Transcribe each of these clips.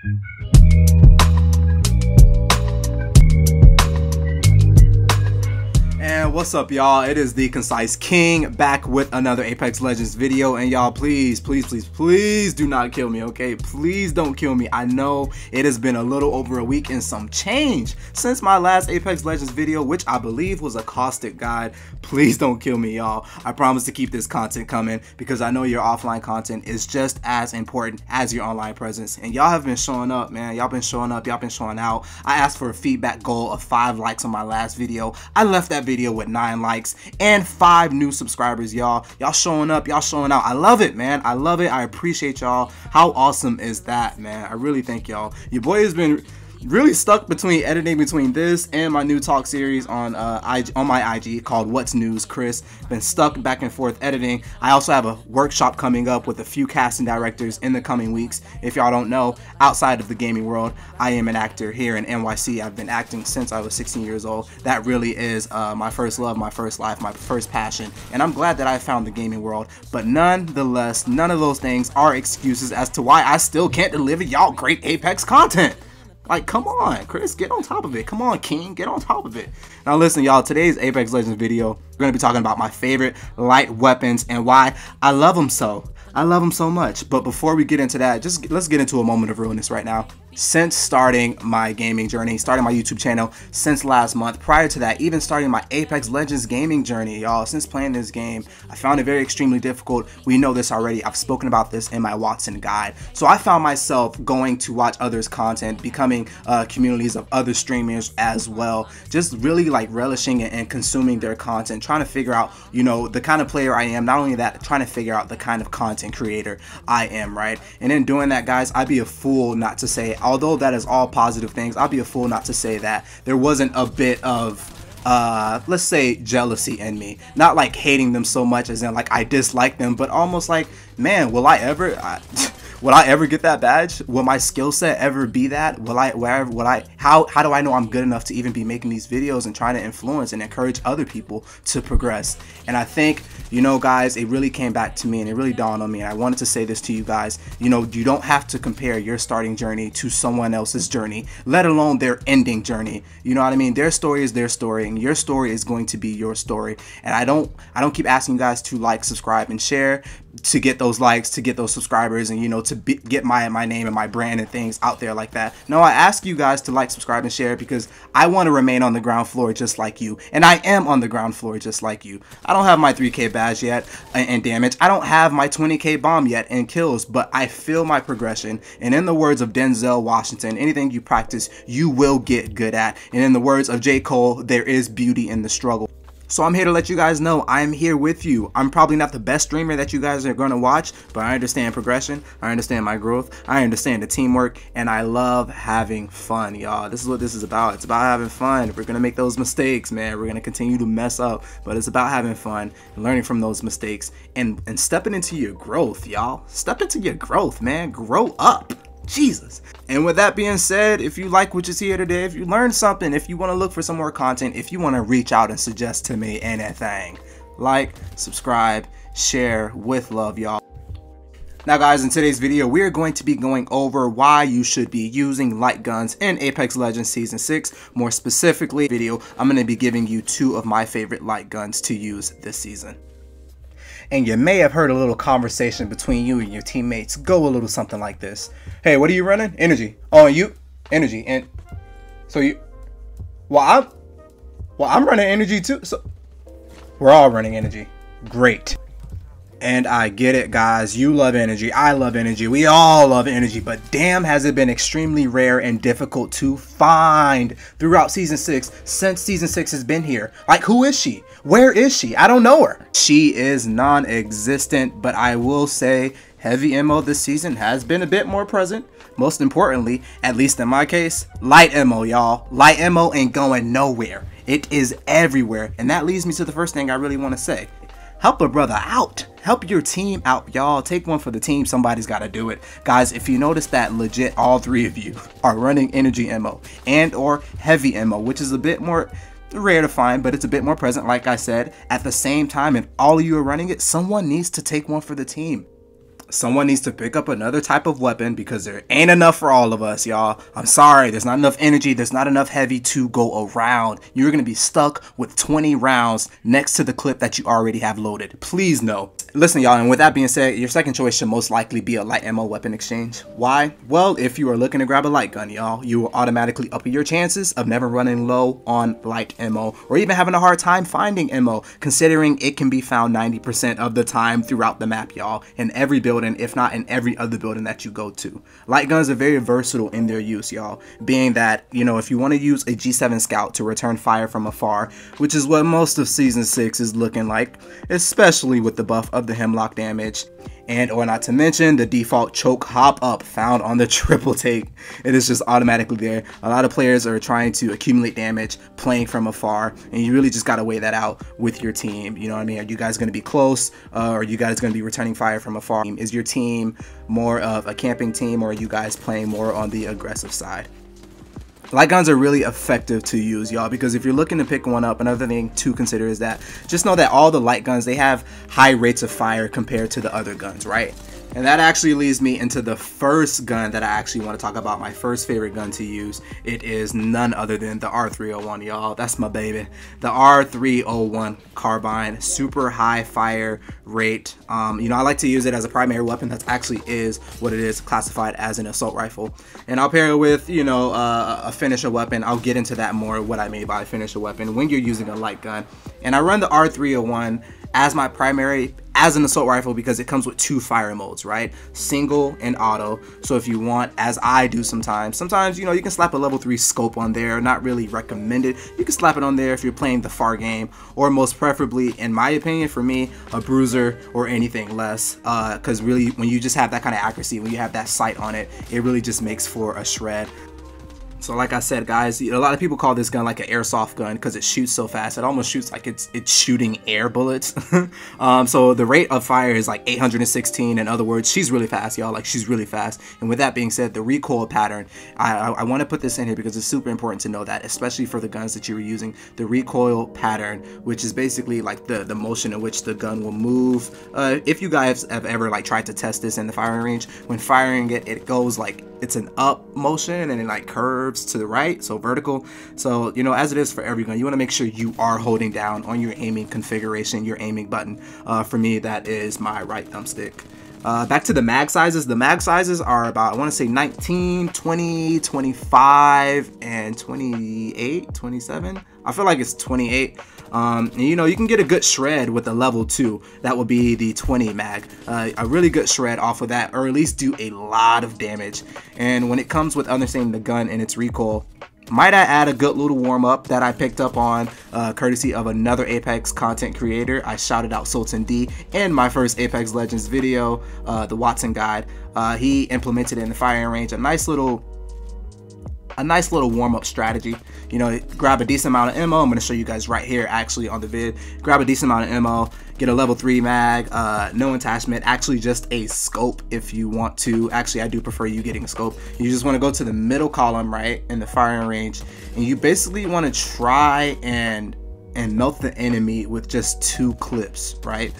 And what's up, y'all? It is TheeConciseKing back with another Apex Legends video. And y'all, please do not kill me, okay? Please don't kill me. I know it has been a little over a week and some change since my last Apex Legends video, which I believe was a caustic guide. Please don't kill me, y'all. I promise to keep this content coming because I know your offline content is just as important as your online presence. And y'all have been showing up, man. Y'all been showing up. Y'all been showing out. I asked for a feedback goal of 5 likes on my last video. I left that video with 9 likes and 5 new subscribers, y'all. Y'all showing up, y'all showing out. I love it, man. I love it. I appreciate y'all. How awesome is that, man? I really thank y'all. Your boy has been really stuck between editing between this and my new talk series on my IG called What's News Chris. Been stuck back and forth editing. I also have a workshop coming up with a few casting directors in the coming weeks. If y'all don't know, outside of the gaming world, I am an actor here in NYC. I've been acting since I was 16 years old. That really is my first love, my first life, my first passion, and I'm glad that I found the gaming world. But nonetheless, none of those things are excuses as to why I still can't deliver y'all great Apex content. Like, come on, Chris, get on top of it. Come on, King, get on top of it. Now, listen, y'all, today's Apex Legends video, we're going to be talking about my favorite light weapons and why I love them so. I love them so much. But before we get into that, let's get into a moment of realness right now. Since starting my gaming journey, starting my YouTube channel since last month, prior to that, even starting my Apex Legends gaming journey, y'all, since playing this game, I found it very extremely difficult. We know this already. I've spoken about this in my Watson guide. So I found myself going to watch others' content, becoming communities of other streamers as well, just really like relishing and consuming their content, trying to figure out, you know, the kind of player I am. Not only that, trying to figure out the kind of content creator I am, right? And in doing that, guys, I'd be a fool not to say, although that is all positive things, I'll be a fool not to say that there wasn't a bit of let's say jealousy in me. Not like hating them so much as in like I dislike them, but almost like, man, will I ever get that badge? Will my skill set ever be that? How do I know I'm good enough to even be making these videos and trying to influence and encourage other people to progress? And I think, you know, guys, it really came back to me and it really dawned on me, and I wanted to say this to you guys. You know, you don't have to compare your starting journey to someone else's journey, let alone their ending journey. You know what I mean? Their story is their story, and your story is going to be your story. And I don't keep asking you guys to like, subscribe, and share to get those likes, to get those subscribers, and, you know, to get my name and my brand and things out there like that. No, I ask you guys to like, subscribe, and share because I want to remain on the ground floor just like you, and I am on the ground floor just like you. I don't have my 3K badge yet and damage. I don't have my 20K bomb yet and kills, but I feel my progression. And in the words of Denzel Washington, anything you practice, you will get good at. And in the words of J. Cole, there is beauty in the struggle. So I'm here to let you guys know I'm here with you. I'm probably not the best streamer that you guys are going to watch, but I understand progression. I understand my growth. I understand the teamwork, and I love having fun, y'all. This is what this is about. It's about having fun. We're going to make those mistakes, man. We're going to continue to mess up, but it's about having fun and learning from those mistakes and stepping into your growth, y'all. Step into your growth, man. Grow up. Jesus. And with that being said, if you like what you see here today, if you learned something, if you want to look for some more content, if you want to reach out and suggest to me anything, like, subscribe, share with love, y'all. Now, guys, in today's video, we are going to be going over why you should be using light guns in Apex Legends Season 6. More specifically, I'm going to be giving you 2 of my favorite light guns to use this season. And you may have heard a little conversation between you and your teammates go a little something like this. Hey, what are you running? Energy. Oh, and you? Energy. And so you... Well, I'm running energy too. So we're all running energy. Great. And I get it, guys. You love energy. I love energy. We all love energy. But damn, has it been extremely rare and difficult to find throughout Season 6 since Season 6 has been here. Like, who is she? Where is she? I don't know her. She is non-existent, but I will say heavy ammo this season has been a bit more present. Most importantly, at least in my case, light ammo, y'all. Light ammo ain't going nowhere. It is everywhere. And that leads me to the first thing I really want to say. Help a brother out. Help your team out, y'all. Take one for the team. Somebody's got to do it. Guys, if you notice that legit all 3 of you are running energy ammo and or heavy ammo, which is a bit more rare to find, but it's a bit more present, like I said, at the same time, and all of you are running it, someone needs to take one for the team. Someone needs to pick up another type of weapon because there ain't enough for all of us, y'all. I'm sorry, there's not enough energy, there's not enough heavy to go around. You're gonna be stuck with 20 rounds next to the clip that you already have loaded. Please no. Listen, y'all, and with that being said, your second choice should most likely be a light ammo weapon exchange. Why? Well, if you are looking to grab a light gun, y'all, you will automatically up your chances of never running low on light ammo or even having a hard time finding ammo, considering it can be found 90% of the time throughout the map, y'all, in every building, if not in every other building that you go to. Light guns are very versatile in their use, y'all, being that, you know, if you want to use a G7 Scout to return fire from afar, which is what most of Season 6 is looking like, especially with the buff of the Hemlock damage, and or not to mention the default choke hop up found on the triple take. It is just automatically there. A lot of players are trying to accumulate damage playing from afar, and you really just got to weigh that out with your team. You know what I mean? Are you guys going to be close, or are you guys going to be returning fire from afar? Is your team more of a camping team, or are you guys playing more on the aggressive side? Light guns are really effective to use, y'all, because if you're looking to pick one up, another thing to consider is that just know that all the light guns, they have high rates of fire compared to the other guns, right? And that actually leads me into the first gun that I actually want to talk about, my first favorite gun to use. It is none other than the R301, y'all. That's my baby. The R301 carbine, super high fire rate. You know, I like to use it as a primary weapon. That actually is what it is, classified as an assault rifle. And I'll pair it with, you know, a finisher weapon. I'll get into that more, what I mean by a finisher weapon when you're using a light gun. And I run the R301 as my primary as an assault rifle because it comes with two fire modes, right? Single and auto. So if you want, as I do sometimes, you know, you can slap a level 3 scope on there. Not really recommended. You can slap it on there if you're playing the far game, or most preferably, in my opinion, for me, a bruiser or anything less, because really when you just have that kind of accuracy, when you have that sight on it, it really just makes for a shred. So like I said, guys, a lot of people call this gun like an airsoft gun because it shoots so fast. It almost shoots like it's shooting air bullets. So the rate of fire is like 816. In other words, she's really fast, y'all. Like, she's really fast. And with that being said, the recoil pattern, I want to put this in here because it's super important to know that, especially for the guns that you're using. The recoil pattern, which is basically like the motion in which the gun will move. If you guys have ever like tried to test this in the firing range, when firing it, it goes like, it's an up motion and it like curves to the right, so vertical. So, you know, as it is for every gun, you want to make sure you are holding down on your aiming configuration, your aiming button. For me, that is my right thumbstick. Back to the mag sizes. The mag sizes are about, I want to say 19, 20, 25, and 28, 27. I feel like it's 28. And you know, you can get a good shred with a level 2. That would be the 20 mag. A really good shred off of that, or at least do a lot of damage. And when it comes with understanding the gun and its recoil, might I add a good little warm-up that I picked up on courtesy of another Apex content creator. I shouted out Sultan-D in my first Apex Legends video, the Watson guide. He implemented in the firing range a nice little warm-up strategy. You know, grab a decent amount of ammo. I'm going to show you guys right here actually on the vid. Grab a decent amount of ammo, get a level 3 mag, no attachment, actually just a scope if you want to. Actually, I do prefer you getting a scope. You just want to go to the middle column, right, in the firing range, and you basically want to try and melt the enemy with just 2 clips, right?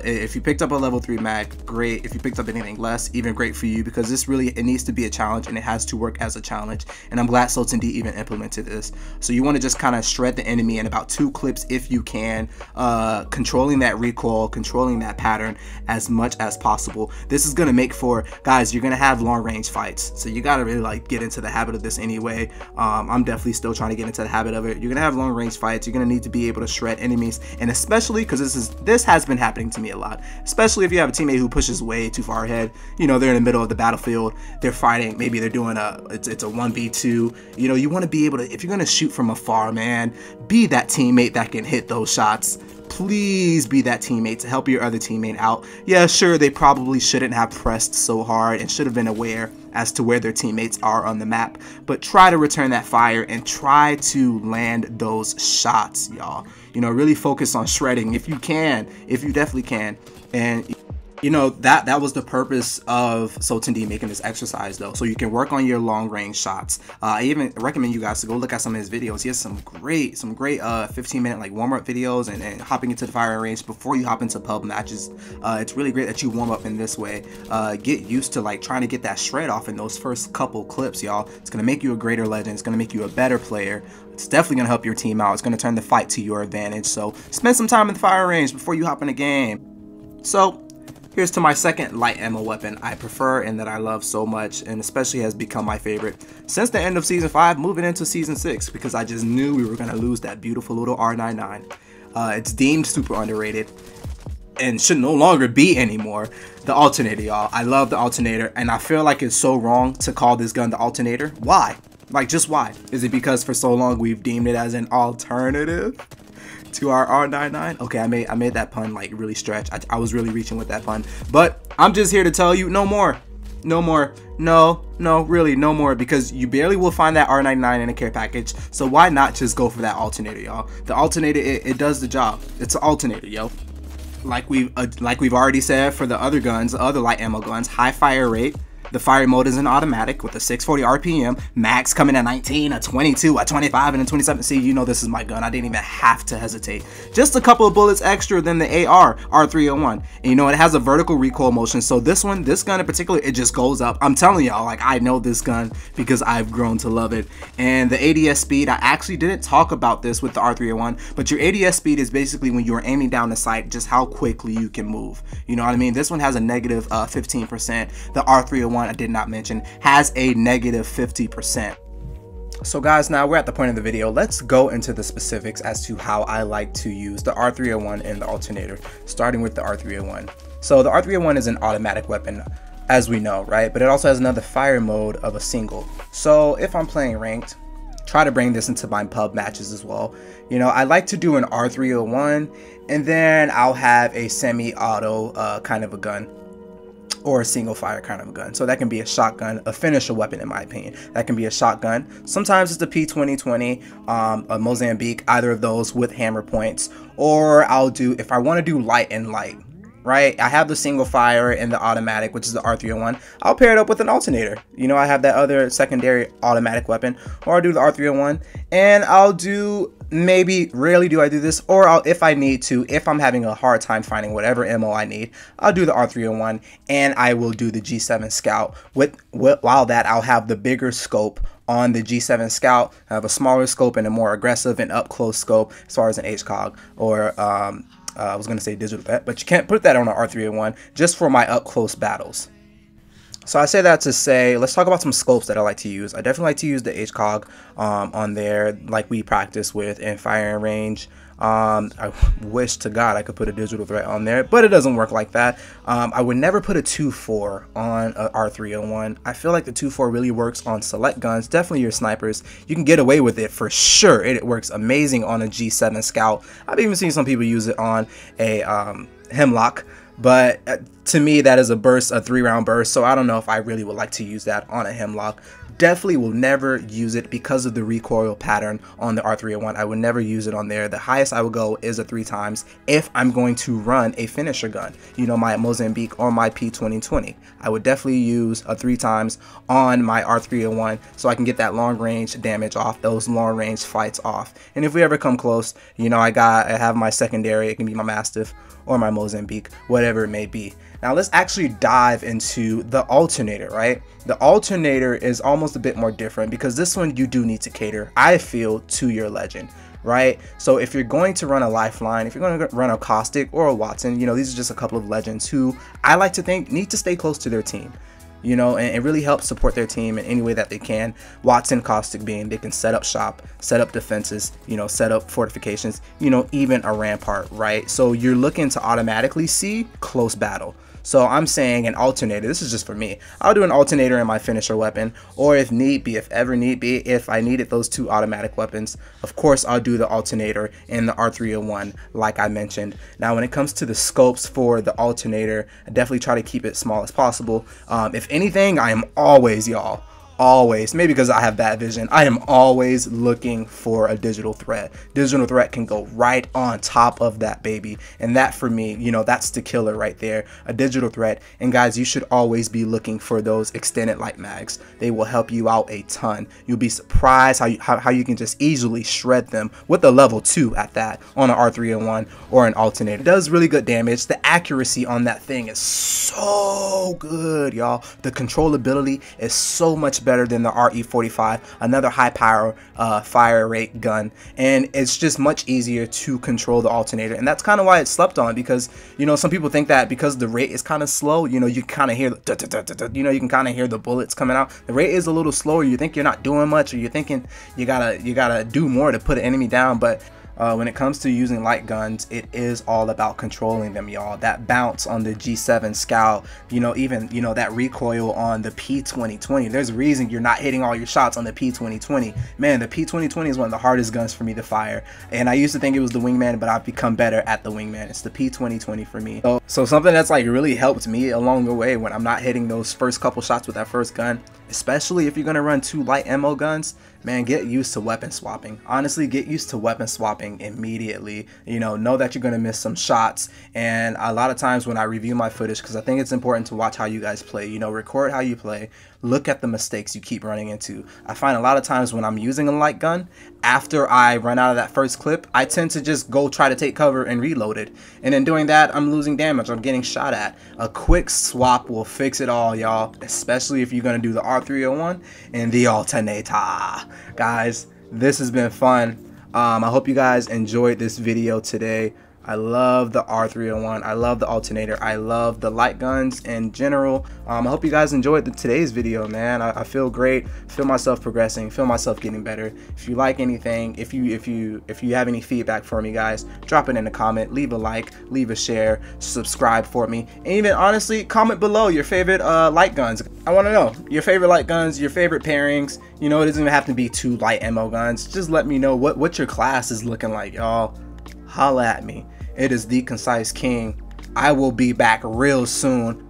If you picked up a level 3 mag, great. If you picked up anything less, even great for you, because this really, it needs to be a challenge and it has to work as a challenge. And I'm glad Sultan-D even implemented this. So you want to just kind of shred the enemy in about 2 clips if you can, controlling that recoil, controlling that pattern as much as possible. This is going to make for, guys, you're going to have long range fights. So you got to really like get into the habit of this anyway. I'm definitely still trying to get into the habit of it. You're going to have long range fights. You're going to need to be able to shred enemies, and especially because this has been happening to me a lot, especially if you have a teammate who pushes way too far ahead. You know, they're in the middle of the battlefield, they're fighting, maybe they're doing it's a 1v2. You know, you want to be able to, if you're going to shoot from afar, man, be that teammate that can hit those shots. Please be that teammate to help your other teammate out. Yeah, sure, they probably shouldn't have pressed so hard and should have been aware as to where their teammates are on the map, but try to return that fire and try to land those shots, y'all. You know, really focus on shredding if you can, if you definitely can. And You know, that was the purpose of TheeConciseKing making this exercise though, so you can work on your long range shots. I even recommend you guys to go look at some of his videos. He has some great 15-minute like warm-up videos and hopping into the firing range before you hop into pub matches. It's really great that you warm up in this way. Get used to like trying to get that shred off in those first couple clips, y'all. It's gonna make you a greater legend. It's gonna make you a better player. It's definitely gonna help your team out. It's gonna turn the fight to your advantage. So spend some time in the firing range before you hop in the game. So here's to my second light ammo weapon I prefer and that I love so much, and especially has become my favorite since the end of Season 5, moving into Season 6, because I just knew we were going to lose that beautiful little R99. It's deemed super underrated and should no longer be anymore. The alternator, y'all. I love the alternator, and I feel like it's so wrong to call this gun the alternator. Why? Like, just why? Is it because for so long we've deemed it as an alternative to our R99? Okay, I made that pun like really stretch. I was really reaching with that pun, but I'm just here to tell you no more, really no more, because you barely will find that R99 in a care package. So why not just go for that alternator, y'all? The alternator, it does the job. It's an alternator, yo. Like we've already said for the other guns, the other light ammo guns, high fire rate. The fire mode is an automatic with a 640 RPM, max coming at 19, a 22, a 25, and a 27. See, you know this is my gun. I didn't even have to hesitate. Just a couple of bullets extra than the AR R301. And you know, it has a vertical recoil motion. So this gun in particular, it just goes up. I'm telling y'all, like, I know this gun because I've grown to love it. And the ADS speed, I actually didn't talk about this with the R301, but your ADS speed is basically when you're aiming down the sight, just how quickly you can move. You know what I mean? This one has a negative 15%. The R301, I did not mention, has a negative 50%. So guys, now we're at the point of the video. Let's go into the specifics as to how I like to use the R301 and the alternator, starting with the R301. So the R301 is an automatic weapon, as we know, right? But it also has another fire mode of a single. So if I'm playing ranked, try to bring this into my pub matches as well. You know, I like to do an R301, and then I'll have a semi-auto kind of a gun, or a single fire kind of a gun. So that can be a shotgun, a finisher weapon in my opinion. That can be a shotgun. Sometimes it's the P2020, a Mozambique, either of those with hammer points. Or I'll do, if I want to do light and light, right? I have the single fire and the automatic, which is the R301. I'll pair it up with an alternator. You know, I have that other secondary automatic weapon, or I'll do the R301, and I'll do, maybe, rarely do I do this, or if I need to, if I'm having a hard time finding whatever ammo I need, I'll do the R301, and I will do the G7 Scout. While that, I'll have the bigger scope on the G7 Scout. I have a smaller scope and a more aggressive and up close scope as far as an HCOG, or I was going to say digital vet, but you can't put that on an R301, just for my up close battles. So I say that to say, let's talk about some scopes that I like to use. I definitely like to use the HCOG on there, like we practice with in firing range. I wish to God I could put a digital threat on there, but it doesn't work like that. I would never put a 2.4 on a R301. I feel like the 2.4 really works on select guns, definitely your snipers. You can get away with it for sure. It works amazing on a G7 Scout. I've even seen some people use it on a Hemlock. But to me, that is a burst, a 3-round burst. So I don't know if I really would like to use that on a Hemlock. Definitely will never use it because of the recoil pattern on the R301. I would never use it on there. The highest I would go is a 3 times if I'm going to run a finisher gun. You know, my Mozambique or my P2020. I would definitely use a 3 times on my R301 so I can get that long range damage off, those long range fights off. And if we ever come close, you know, I have my secondary. It can be my Mastiff or my Mozambique, whatever it may be. Now let's actually dive into the alternator, right? The alternator is almost a bit more different because this one you do need to cater, I feel, to your legend, right? So if you're going to run a Lifeline, if you're going to run a Caustic or a Watson, you know, these are just a couple of legends who I like to think need to stay close to their team. You know, and really help support their team in any way that they can. Watson, Caustic being, they can set up shop, set up defenses, you know, set up fortifications, you know, even a rampart, right? So you're looking to automatically see close battle. So I'm saying an alternator, this is just for me. I'll do an alternator in my finisher weapon, or if need be, if ever need be, if I needed those 2 automatic weapons, of course I'll do the alternator in the R301 like I mentioned. Now when it comes to the scopes for the alternator, I definitely try to keep it small as possible. If anything, I am always, y'all, always, maybe because I have bad vision, I am always looking for a digital threat. Digital threat can go right on top of that baby, and that for me, you know, that's the killer right there, a digital threat. And guys, you should always be looking for those extended light mags. They will help you out a ton. You'll be surprised how you can just easily shred them with a level 2 at that on an R301 or an alternator. It does really good damage. The accuracy on that thing is so good, y'all. The controllability is so much better than the RE45, another high power fire rate gun, and it's just much easier to control the alternator. And that's kind of why it's slept on, because you know, some people think that because the rate is kind of slow, you know, you kind of hear the you know, you can kind of hear the bullets coming out. The rate is a little slower. You think you're not doing much, or you're thinking you gotta do more to put an enemy down, but when it comes to using light guns, it is all about controlling them, y'all. That bounce on the G7 Scout, you know, even, you know, that recoil on the P2020. There's a reason you're not hitting all your shots on the P2020. Man, the P2020 is one of the hardest guns for me to fire. And I used to think it was the Wingman, but I've become better at the Wingman. It's the P2020 for me. So something that's like really helped me along the way when I'm not hitting those first couple shots with that first gun, especially if you're gonna run 2 light ammo guns, man, get used to weapon swapping. Honestly, get used to weapon swapping immediately. You know that you're gonna miss some shots. And a lot of times when I review my footage, because I think it's important to watch how you guys play, you know, record how you play, look at the mistakes you keep running into. I find a lot of times when I'm using a light gun, after I run out of that first clip, I tend to just go try to take cover and reload it. And in doing that, I'm losing damage, I'm getting shot at. A quick swap will fix it all, y'all, especially if you're gonna do the R301 and the alternator. Guys, this has been fun. I hope you guys enjoyed this video today. I love the R301, I love the alternator, I love the light guns in general. I hope you guys enjoyed today's video, man. I feel great, feel myself progressing, feel myself getting better. If you like anything, if you have any feedback for me, guys, drop it in a comment, leave a like, leave a share, subscribe for me, and even honestly comment below your favorite light guns. I want to know your favorite light guns, your favorite pairings. You know, it doesn't even have to be 2 light ammo guns. Just let me know what your class is looking like, y'all. Holla at me. It is TheeConciseKing. I will be back real soon.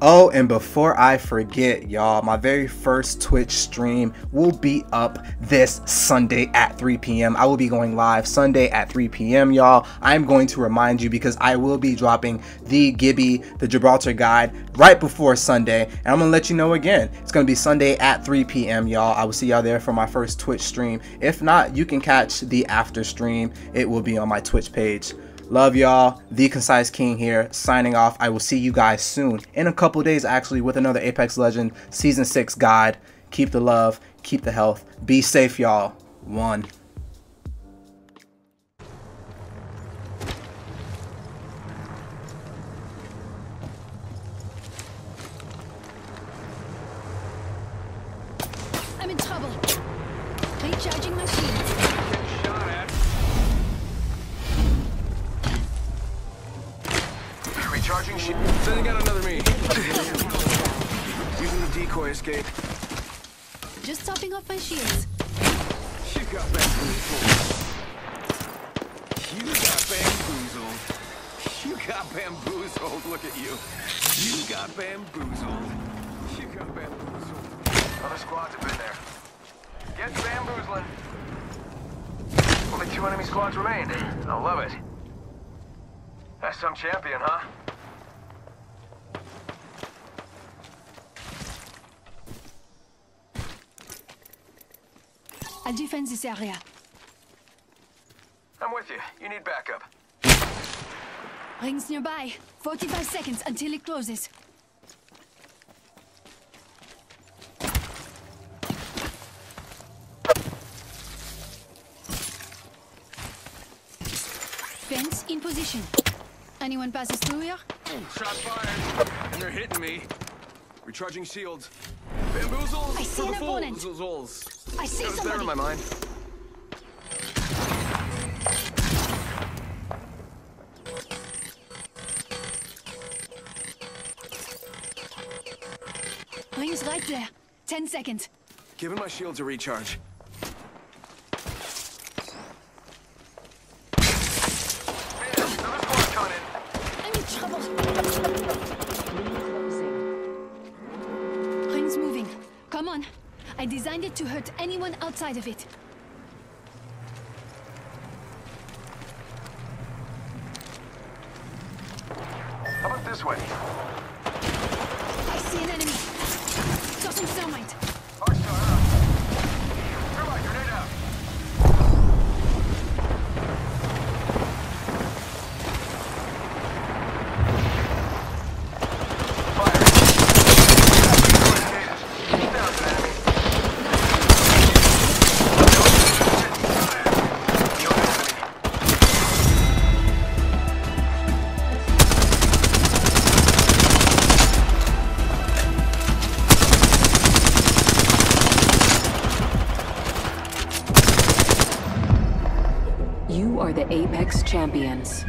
Oh, and before I forget, y'all, my very first Twitch stream will be up this Sunday at 3 p.m. I will be going live Sunday at 3 p.m., y'all. I'm going to remind you because I will be dropping the Gibby, the Gibraltar guide right before Sunday. And I'm going to let you know again. It's going to be Sunday at 3 p.m., y'all. I will see y'all there for my first Twitch stream. If not, you can catch the after stream. It will be on my Twitch page. Love y'all. TheeConciseKing here, signing off. I will see you guys soon, in a couple days actually, with another Apex Legend Season 6 guide. Keep the love, keep the health. Be safe, y'all. 1. I'm in trouble. Recharging my shields. Recharging shit. Sending out another me. Using the decoy escape. Just topping off my shields. You got bamboozled. You got bamboozled. You got bamboozled. Look at you. You got bamboozled. You got bamboozled. Other squads have been there. Get bamboozling. Only 2 enemy squads remain. I love it. That's some champion, huh? I'll defend this area. I'm with you. You need backup. Rings nearby. 45 seconds until it closes. Fence in position. Anyone passes through here? Shots fired, and they're hitting me. Recharging shields. Bamboozles I see for an the opponent. fools. I see That was better somebody. in my mind. Rings right there. 10 seconds. Giving my shields a recharge. I'm in trouble. Rings moving. Come on. I designed it to hurt anyone outside of it. How about this way? I see an enemy. Tossing thermite. Hostile out. Thermite grenade out. You are the Apex Champions.